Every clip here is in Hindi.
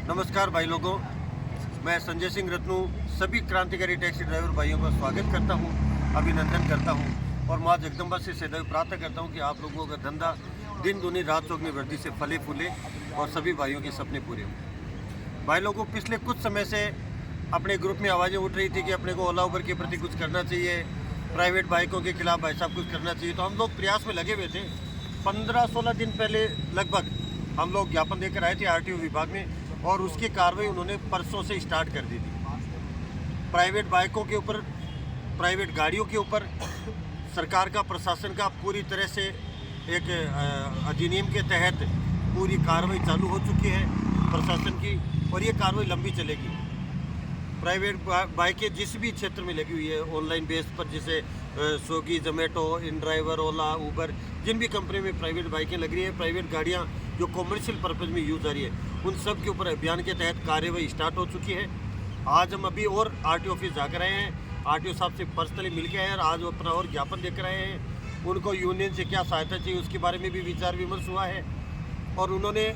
नमस्कार भाई लोगों, मैं संजय सिंह रत्नू सभी क्रांतिकारी टैक्सी ड्राइवर भाइयों का स्वागत करता हूं, अभिनंदन करता हूं और माँ जगदम्बा से सदैव प्रार्थना करता हूं कि आप लोगों का धंधा दिन दूनी रात चौगनी वृद्धि से फले फूले और सभी भाइयों के सपने पूरे हों। भाई लोगों, पिछले कुछ समय से अपने ग्रुप में आवाज़ें उठ रही थी कि अपने को ओला उबर के प्रति कुछ करना चाहिए, प्राइवेट बाइकों के खिलाफ भाई साहब कुछ करना चाहिए। तो हम लोग प्रयास में लगे हुए थे। 15-16 दिन पहले लगभग हम लोग ज्ञापन देकर आए थे आरटीओ विभाग में और उसकी कार्रवाई उन्होंने परसों से स्टार्ट कर दी थी। प्राइवेट बाइकों के ऊपर, प्राइवेट गाड़ियों के ऊपर सरकार का, प्रशासन का पूरी तरह से एक अधिनियम के तहत पूरी कार्रवाई चालू हो चुकी है प्रशासन की और ये कार्रवाई लंबी चलेगी। प्राइवेट बाइकें जिस भी क्षेत्र में लगी हुई है ऑनलाइन बेस पर, जैसे स्विगी, जोमेटो, इन ड्राइवर, ओला, उबर, जिन भी कंपनी में प्राइवेट बाइकें लग रही है, प्राइवेट गाड़ियां जो कॉमर्शियल पर्पज़ में यूज़ आ रही है, उन सब के ऊपर अभियान के तहत कार्यवाही स्टार्ट हो चुकी है। आज हम अभी और आरटीओ ऑफिस जाकर आए हैं, आरटीओ साहब से पर्सनली मिल के आए हैं और आज वो अपना और ज्ञापन देकर आए हैं। उनको यूनियन से क्या सहायता चाहिए उसके बारे में भी विचार विमर्श हुआ है और उन्होंने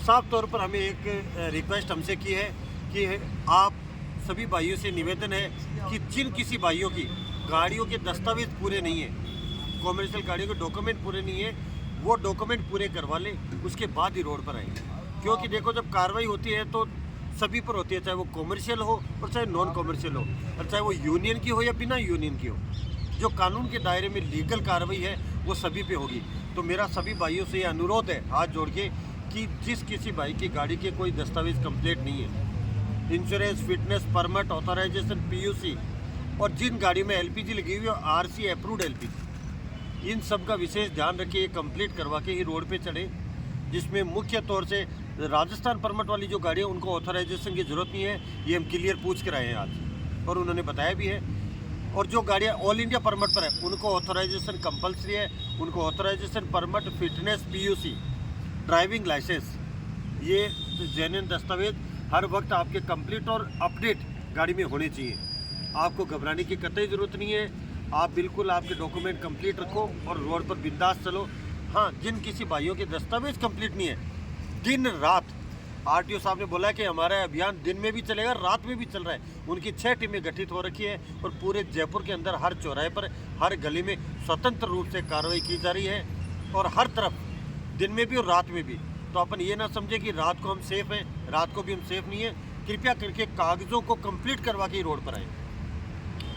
साफ तौर पर हमें एक रिक्वेस्ट हमसे की है कि आप सभी भाइयों से निवेदन है कि जिन किसी भाइयों की गाड़ियों के दस्तावेज पूरे नहीं है, कॉमर्शियल गाड़ियों के डॉक्यूमेंट पूरे नहीं है, वो डॉक्यूमेंट पूरे करवा लें, उसके बाद ही रोड पर आएंगे। क्योंकि देखो, जब कार्रवाई होती है तो सभी पर होती है, चाहे वो कॉमर्शियल हो और चाहे नॉन कॉमर्शियल हो और चाहे वो यूनियन की हो या बिना यूनियन की हो। जो कानून के दायरे में लीगल कार्रवाई है वो सभी पे होगी। तो मेरा सभी भाइयों से ये अनुरोध है हाथ जोड़ के कि जिस किसी भाई की गाड़ी के कोई दस्तावेज कंप्लीट नहीं है, insurance, fitness, permit, authorisation, PUC और जिन गाड़ी में एलपीजी लगी हुई है आरसी अप्रूव्ड एलपीजी, इन सब का विशेष ध्यान रखिए, ये कंप्लीट करवा के ही रोड पे चढ़े। जिसमें मुख्य तौर से राजस्थान परमिट वाली जो गाड़ी है उनको ऑथराइजेशन की ज़रूरत नहीं है, ये हम क्लियर पूछ कर आए हैं आज और उन्होंने बताया भी है। और जो गाड़ियाँ ऑल इंडिया परमिट पर है उनको ऑथराइजेशन कंपलसरी है, उनको authorisation, permit, fitness, PUC, driving licence, ये जेन्युइन दस्तावेज हर वक्त आपके कंप्लीट और अपडेट गाड़ी में होने चाहिए। आपको घबराने की कतई ज़रूरत नहीं है, आप बिल्कुल आपके डॉक्यूमेंट कंप्लीट रखो और रोड पर बिंदास चलो। हाँ, जिन किसी भाइयों के दस्तावेज कंप्लीट नहीं है, दिन रात आरटीओ साहब ने बोला है कि हमारा अभियान दिन में भी चलेगा, रात में भी चल रहा है। उनकी 6 टीमें गठित हो रखी है और पूरे जयपुर के अंदर हर चौराहे पर, हर गली में स्वतंत्र रूप से कार्रवाई की जा रही है और हर तरफ दिन में भी और रात में भी। तो अपन ये ना समझे कि रात को हम सेफ हैं, रात को भी हम सेफ नहीं है। कृपया करके कागज़ों को कंप्लीट करवा के ही रोड पर आए,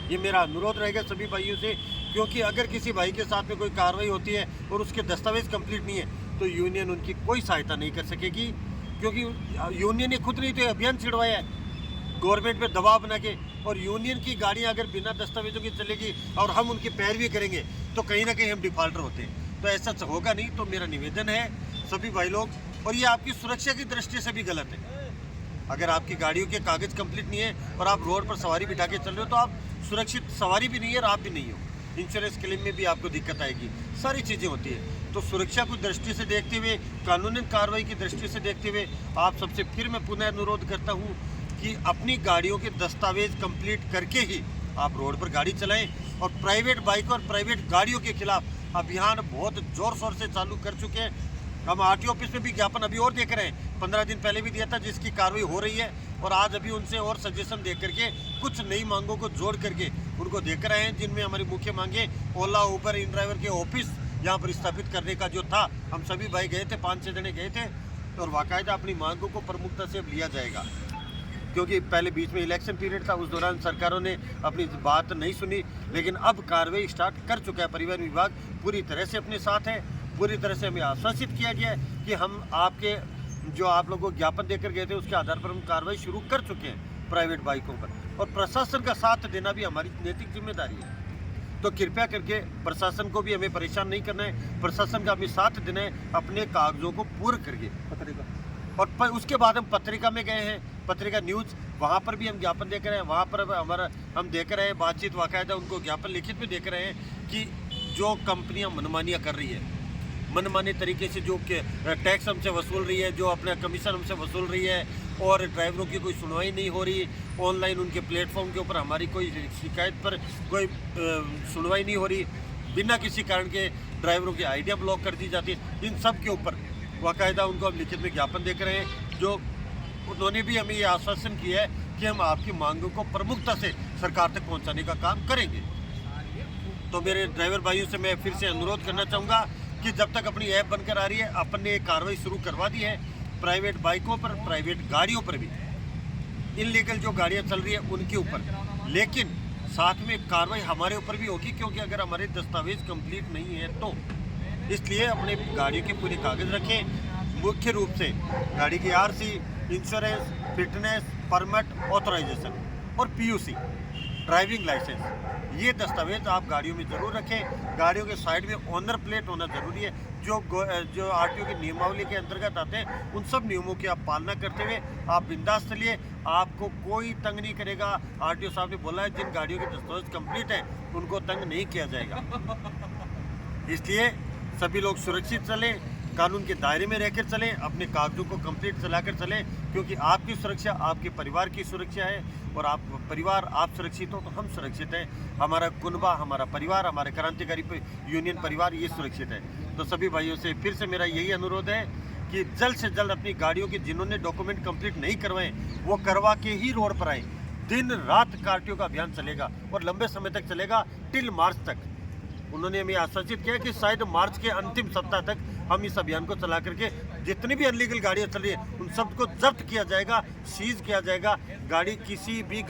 ये मेरा अनुरोध रहेगा सभी भाइयों से। क्योंकि अगर किसी भाई के साथ में कोई कार्रवाई होती है और उसके दस्तावेज कंप्लीट नहीं है तो यूनियन उनकी कोई सहायता नहीं कर सकेगी, क्योंकि यूनियन ने खुद नहीं तो अभियान छिड़वाया है गवर्नमेंट पे दबाव बना के। और यूनियन की गाड़ियाँ अगर बिना दस्तावेजों की चलेगी और हम उनकी पैरवी करेंगे तो कहीं ना कहीं हम डिफॉल्टर होते हैं। तो ऐसा होगा नहीं। तो मेरा निवेदन है सभी भाई लोग, और ये आपकी सुरक्षा की दृष्टि से भी गलत है। अगर आपकी गाड़ियों के कागज़ कंप्लीट नहीं है और आप रोड पर सवारी बिठा के चल रहे हो तो आप सुरक्षित सवारी भी नहीं है और आप भी नहीं हो। इंश्योरेंस क्लेम में भी आपको दिक्कत आएगी, सारी चीज़ें होती है। तो सुरक्षा को दृष्टि से देखते हुए, कानूनी कार्रवाई की दृष्टि से देखते हुए आप सबसे फिर मैं पुनः अनुरोध करता हूँ कि अपनी गाड़ियों के दस्तावेज कंप्लीट करके ही आप रोड पर गाड़ी चलाएं। और प्राइवेट बाइक और प्राइवेट गाड़ियों के खिलाफ अभियान बहुत ज़ोर शोर से चालू कर चुके हैं। हम आरटीओ ऑफिस में भी ज्ञापन अभी और देख रहे हैं, 15 दिन पहले भी दिया था, जिसकी कार्रवाई हो रही है। और आज अभी उनसे और सजेशन दे करके कुछ नई मांगों को जोड़ करके उनको देकर आए हैं, जिनमें हमारी मुख्य मांगे ओला, उबर, इन ड्राइवर के ऑफिस यहाँ पर स्थापित करने का जो था। हम सभी भाई गए थे, 5-6 जने गए थे और बाकायदा अपनी मांगों को प्रमुखता से अब लिया जाएगा। क्योंकि पहले बीच में इलेक्शन पीरियड था, उस दौरान सरकारों ने अपनी बात नहीं सुनी, लेकिन अब कार्रवाई स्टार्ट कर चुका है। परिवहन विभाग पूरी तरह से अपने साथ है, पूरी तरह से हमें आश्वासित किया गया है कि हम आपके जो आप लोगों को ज्ञापन देकर गए थे उसके आधार पर हम कार्रवाई शुरू कर चुके हैं प्राइवेट बाइकों पर। और प्रशासन का साथ देना भी हमारी नैतिक जिम्मेदारी है। तो कृपया करके प्रशासन को भी हमें परेशान नहीं करना है, प्रशासन का हमें साथ देना है अपने कागजों को पूरा करके पत्रिका। और उसके बाद हम पत्रिका में गए हैं, पत्रिका न्यूज़, वहाँ पर भी हम ज्ञापन देकर आए हैं। वहाँ पर हमारा हम देख रहे हैं बातचीत, बाकायदा उनको ज्ञापन लिखित में देख रहे हैं कि जो कंपनियाँ मनमानियाँ कर रही है, मनमाने तरीके से जो टैक्स हमसे वसूल रही है, जो अपना कमीशन हमसे वसूल रही है और ड्राइवरों की कोई सुनवाई नहीं हो रही, ऑनलाइन उनके प्लेटफॉर्म के ऊपर हमारी कोई शिकायत पर कोई सुनवाई नहीं हो रही, बिना किसी कारण के ड्राइवरों की आइडिया ब्लॉक कर दी जाती है। इन सब के ऊपर बाकायदा उनको हम लिखित में ज्ञापन देकर रहे हैं। जो उन्होंने भी हमें ये आश्वासन किया है कि हम आपकी मांगों को प्रमुखता से सरकार तक पहुंचाने का काम करेंगे। तो मेरे ड्राइवर भाइयों से मैं फिर से अनुरोध करना चाहूँगा कि जब तक अपनी ऐप बनकर आ रही है, अपन ने कार्रवाई शुरू करवा दी है प्राइवेट बाइकों पर, प्राइवेट गाड़ियों पर भी, इनलीगल जो गाड़ियाँ चल रही है उनके ऊपर, लेकिन साथ में कार्रवाई हमारे ऊपर भी होगी, क्योंकि अगर हमारे दस्तावेज कंप्लीट नहीं है तो इसलिए अपने गाड़ियों के पूरे कागज रखें। मुख्य रूप से गाड़ी की RC, insurance, fitness, permit, authorisation और पीयूसी, ड्राइविंग लाइसेंस, ये दस्तावेज आप गाड़ियों में जरूर रखें। गाड़ियों के साइड में ऑनर प्लेट होना जरूरी है। जो आरटीओ की नियमावली के अंतर्गत आते हैं उन सब नियमों की आप पालना करते हुए आप बिंदास चलिए, आपको कोई तंग नहीं करेगा। आरटीओ साहब ने बोला है जिन गाड़ियों के दस्तावेज कंप्लीट हैं उनको तंग नहीं किया जाएगा। इसलिए सभी लोग सुरक्षित चलें, कानून के दायरे में रहकर चलें, अपने कागजों को कंप्लीट चलाकर चलें, क्योंकि आपकी सुरक्षा आपके परिवार की सुरक्षा है, और आप परिवार आप सुरक्षित हो तो हम सुरक्षित हैं, हमारा कुनबा, हमारा परिवार, हमारे क्रांतिकारी यूनियन परिवार ये सुरक्षित है। तो सभी भाइयों से फिर से मेरा यही अनुरोध है कि जल्द से जल्द अपनी गाड़ियों के जिन्होंने डॉक्यूमेंट कंप्लीट नहीं करवाए वो करवा के ही रोड पर आए। दिन रात कार्टियो का अभियान चलेगा और लंबे समय तक चलेगा, टिल मार्च तक। उन्होंने हमें आश्वासित किया कि शायद मार्च के अंतिम सप्ताह तक हम इस अभियान को चला करके जितनी भी अनलीगल गाड़ियां चल रही है उन सबको जब्त किया जाएगा, सीज किया जाएगा। गाड़ी किसी भी